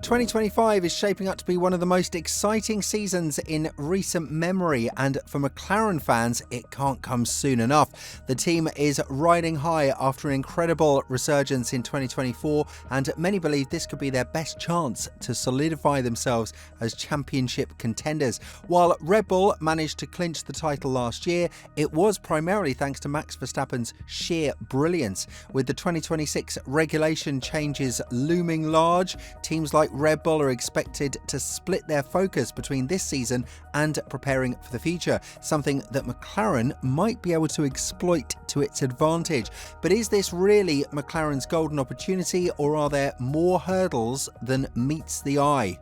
2025 is shaping up to be one of the most exciting seasons in recent memory, and for McLaren fans, it can't come soon enough. The team is riding high after an incredible resurgence in 2024, and many believe this could be their best chance to solidify themselves as championship contenders. While Red Bull managed to clinch the title last year, it was primarily thanks to Max Verstappen's sheer brilliance. With the 2026 regulation changes looming large, teams like Red Bull are expected to split their focus between this season and preparing for the future, something that McLaren might be able to exploit to its advantage. But is this really McLaren's golden opportunity, or are there more hurdles than meets the eye?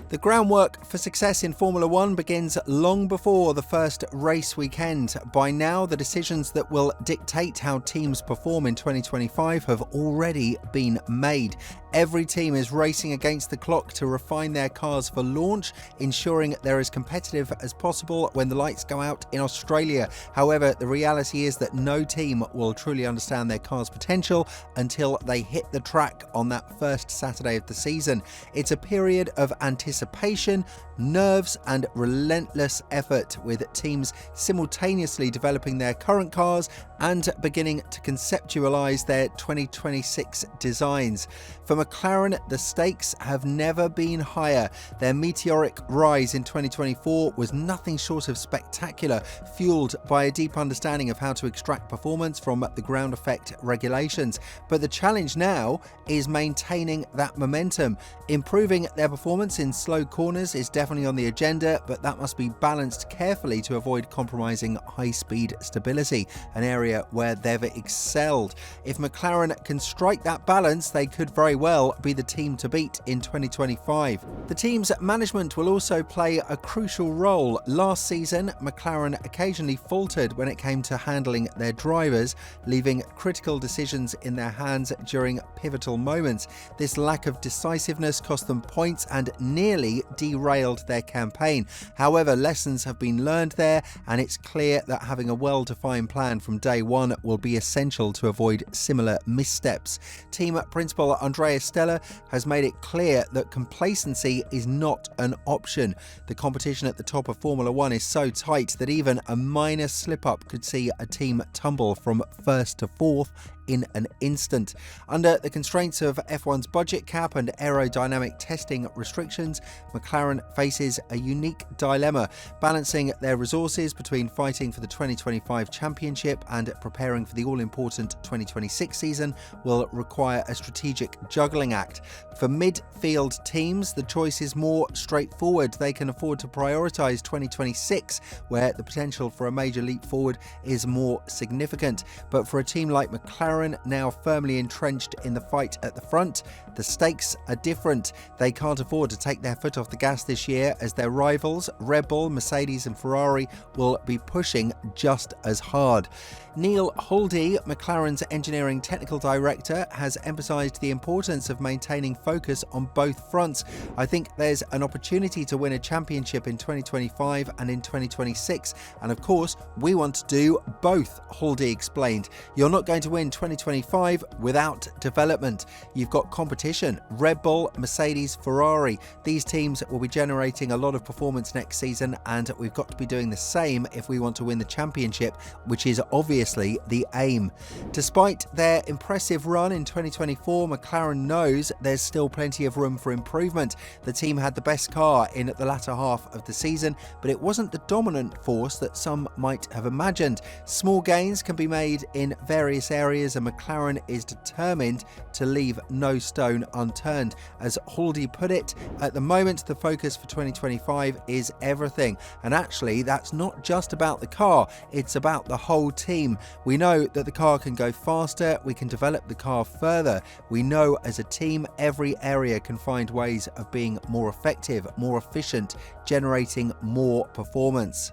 The groundwork for success in Formula One begins long before the first race weekend. By now, the decisions that will dictate how teams perform in 2025 have already been made. Every team is racing against the clock to refine their cars for launch, ensuring they're as competitive as possible when the lights go out in Australia. However, the reality is that no team will truly understand their car's potential until they hit the track on that first Saturday of the season. It's a period of anticipation, nerves, and relentless effort, with teams simultaneously developing their current cars and beginning to conceptualize their 2026 designs. For McLaren, the stakes have never been higher. Their meteoric rise in 2024 was nothing short of spectacular, fueled by a deep understanding of how to extract performance from the ground effect regulations. But the challenge now is maintaining that momentum. Improving their performance in slow corners is definitely on the agenda, but that must be balanced carefully to avoid compromising high-speed stability, an area where they've excelled. If McLaren can strike that balance, they could very well be the team to beat in 2025. The team's management will also play a crucial role. Last season, McLaren occasionally faltered when it came to handling their drivers, leaving critical decisions in their hands during pivotal moments. This lack of decisiveness cost them points and nearly derailed their campaign. However, lessons have been learned there, and it's clear that having a well-defined plan from day one will be essential to avoid similar missteps. Team principal Andrea Stella has made it clear that complacency is not an option. The competition at the top of Formula One is so tight that even a minor slip-up could see a team tumble from first to fourth in an instant. Under the constraints of F1's budget cap and aerodynamic testing restrictions, McLaren faces a unique dilemma. Balancing their resources between fighting for the 2025 championship and preparing for the all-important 2026 season will require a strategic juggling act. For midfield teams, the choice is more straightforward. They can afford to prioritise 2026, where the potential for a major leap forward is more significant. But for a team like McLaren, now firmly entrenched in the fight at the front, the stakes are different. They can't afford to take their foot off the gas this year, as their rivals, Red Bull, Mercedes and Ferrari, will be pushing just as hard. Neil Huldy, McLaren's engineering technical director, has emphasised the importance of maintaining focus on both fronts. I think there's an opportunity to win a championship in 2025 and in 2026, and of course we want to do both, Huldy explained. You're not going to win 2025 without development. You've got competition, Red Bull, Mercedes, Ferrari. These teams will be generating a lot of performance next season, and we've got to be doing the same if we want to win the championship, which is obviously the aim. Despite their impressive run in 2024, McLaren knows there's still plenty of room for improvement. The team had the best car in the latter half of the season, but it wasn't the dominant force that some might have imagined. Small gains can be made in various areas, and McLaren is determined to leave no stone unturned. As Huldy put it, at the moment the focus for 2025 is everything, and actually that's not just about the car, it's about the whole team. We know that the car can go faster, we can develop the car further. We know as a team every area can find ways of being more effective, more efficient, generating more performance.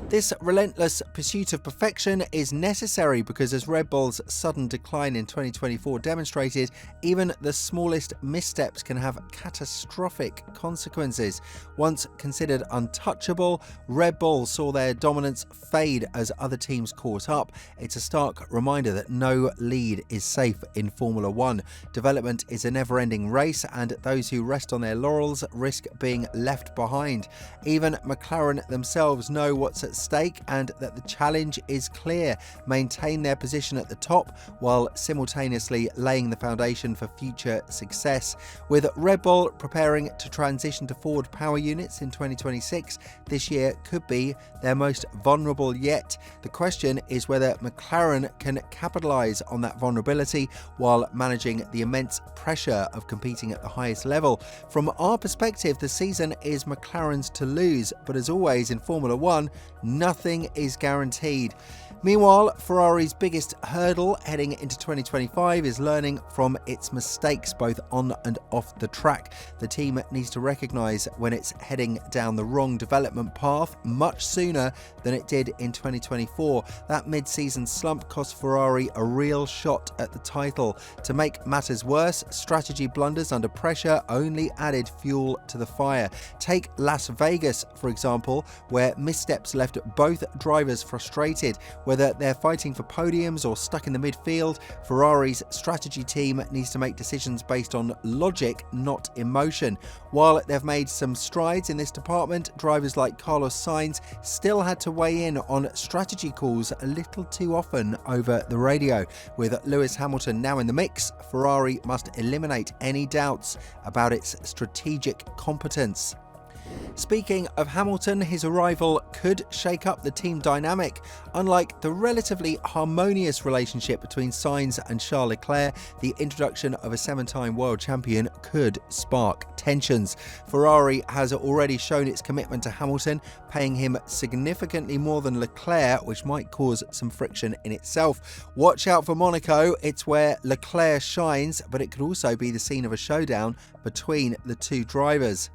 This relentless pursuit of perfection is necessary because, as Red Bull's sudden decline in 2024 demonstrated, even the smallest missteps can have catastrophic consequences. Once considered untouchable, Red Bull saw their dominance fade as other teams caught up. It's a stark reminder that no lead is safe in Formula One. Development is a never-ending race, and those who rest on their laurels risk being left behind. Even McLaren themselves know what's at stake and that the challenge is clear: maintain their position at the top while simultaneously laying the foundation for future success. With Red Bull preparing to transition to forward power units in 2026, this year could be their most vulnerable yet. The question is whether McLaren can capitalise on that vulnerability while managing the immense pressure of competing at the highest level. From our perspective, the season is McLaren's to lose, but as always in Formula One, nothing is guaranteed. Meanwhile, Ferrari's biggest hurdle heading into 2025 is learning from its mistakes both on and off the track. The team needs to recognise when it's heading down the wrong development path much sooner than it did in 2024. That mid-season slump cost Ferrari a real shot at the title. To make matters worse, strategy blunders under pressure only added fuel to the fire. Take Las Vegas, for example, where missteps left both drivers frustrated. Whether they're fighting for podiums or stuck in the midfield, Ferrari's strategy team needs to make decisions based on logic, not emotion. While they've made some strides in this department, drivers like Carlos Sainz still had to weigh in on strategy calls a little too often over the radio. With Lewis Hamilton now in the mix, Ferrari must eliminate any doubts about its strategic competence. Speaking of Hamilton, his arrival could shake up the team dynamic. Unlike the relatively harmonious relationship between Sainz and Charles Leclerc, the introduction of a 7-time world champion could spark tensions. Ferrari has already shown its commitment to Hamilton, paying him significantly more than Leclerc, which might cause some friction in itself. Watch out for Monaco. It's where Leclerc shines, but it could also be the scene of a showdown between the two drivers.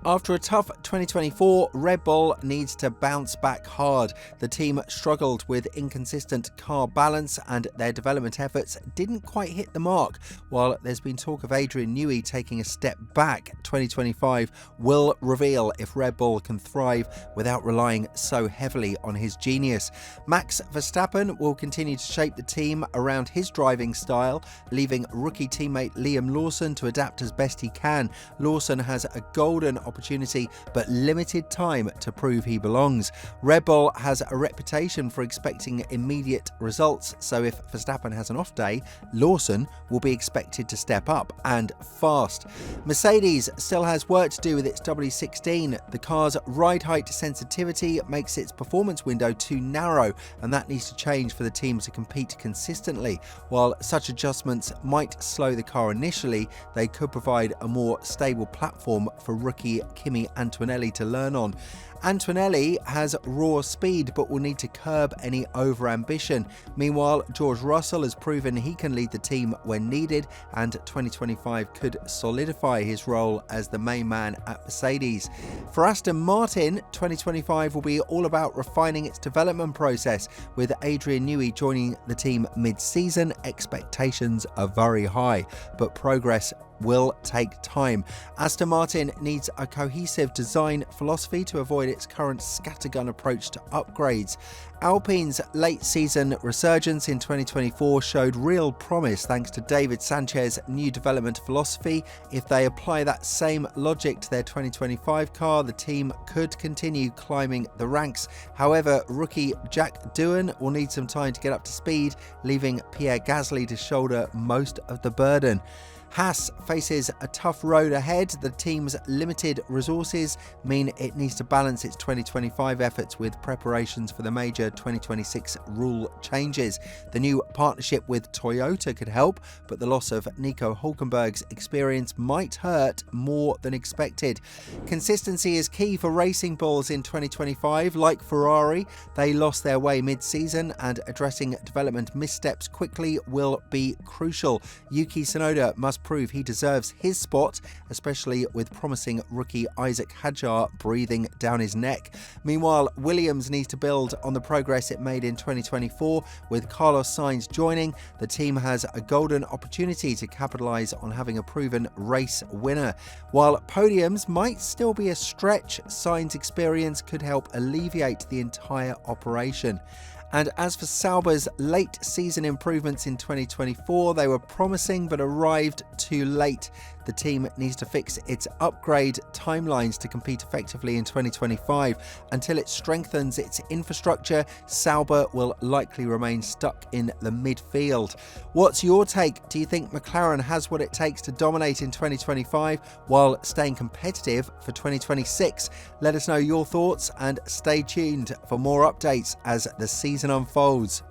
After a tough 2024, Red Bull needs to bounce back hard. The team struggled with inconsistent car balance and their development efforts didn't quite hit the mark. While there's been talk of Adrian Newey taking a step back, 2025 will reveal if Red Bull can thrive without relying so heavily on his genius. Max Verstappen will continue to shape the team around his driving style, leaving rookie teammate Liam Lawson to adapt as best he can. Lawson has a golden opportunity but limited time to prove he belongs. Red Bull has a reputation for expecting immediate results, so if Verstappen has an off day, Lawson will be expected to step up, and fast. Mercedes still has work to do with its W16. The car's ride height sensitivity makes its performance window too narrow, and that needs to change for the team to compete consistently. While such adjustments might slow the car initially, they could provide a more stable platform for rookie Kimi Antonelli to learn on. Antonelli has raw speed but will need to curb any over-ambition. Meanwhile, George Russell has proven he can lead the team when needed, and 2025 could solidify his role as the main man at Mercedes. For Aston Martin, 2025 will be all about refining its development process. With Adrian Newey joining the team mid-season, expectations are very high, but progress will take time. Aston Martin needs a cohesive design philosophy to avoid its current scattergun approach to upgrades. Alpine's late season resurgence in 2024 showed real promise thanks to David Sanchez's new development philosophy. If they apply that same logic to their 2025 car, the team could continue climbing the ranks. However, rookie Jack Doohan will need some time to get up to speed, leaving Pierre Gasly to shoulder most of the burden. Haas faces a tough road ahead. The team's limited resources mean it needs to balance its 2025 efforts with preparations for the major 2026 rule changes. The new partnership with Toyota could help, but the loss of Nico Hülkenberg's experience might hurt more than expected. Consistency is key for Racing Bulls in 2025. Like Ferrari, they lost their way mid-season, and addressing development missteps quickly will be crucial. Yuki Tsunoda must must prove he deserves his spot, especially with promising rookie Isaac Hadjar breathing down his neck. Meanwhile, Williams needs to build on the progress it made in 2024. With Carlos Sainz joining, the team has a golden opportunity to capitalise on having a proven race winner. While podiums might still be a stretch, Sainz' experience could help alleviate the entire operation. And as for Sauber's late season improvements in 2024, they were promising but arrived too late. The team needs to fix its upgrade timelines to compete effectively in 2025. Until it strengthens its infrastructure, Sauber will likely remain stuck in the midfield. What's your take? Do you think McLaren has what it takes to dominate in 2025 while staying competitive for 2026? Let us know your thoughts and stay tuned for more updates as the season unfolds.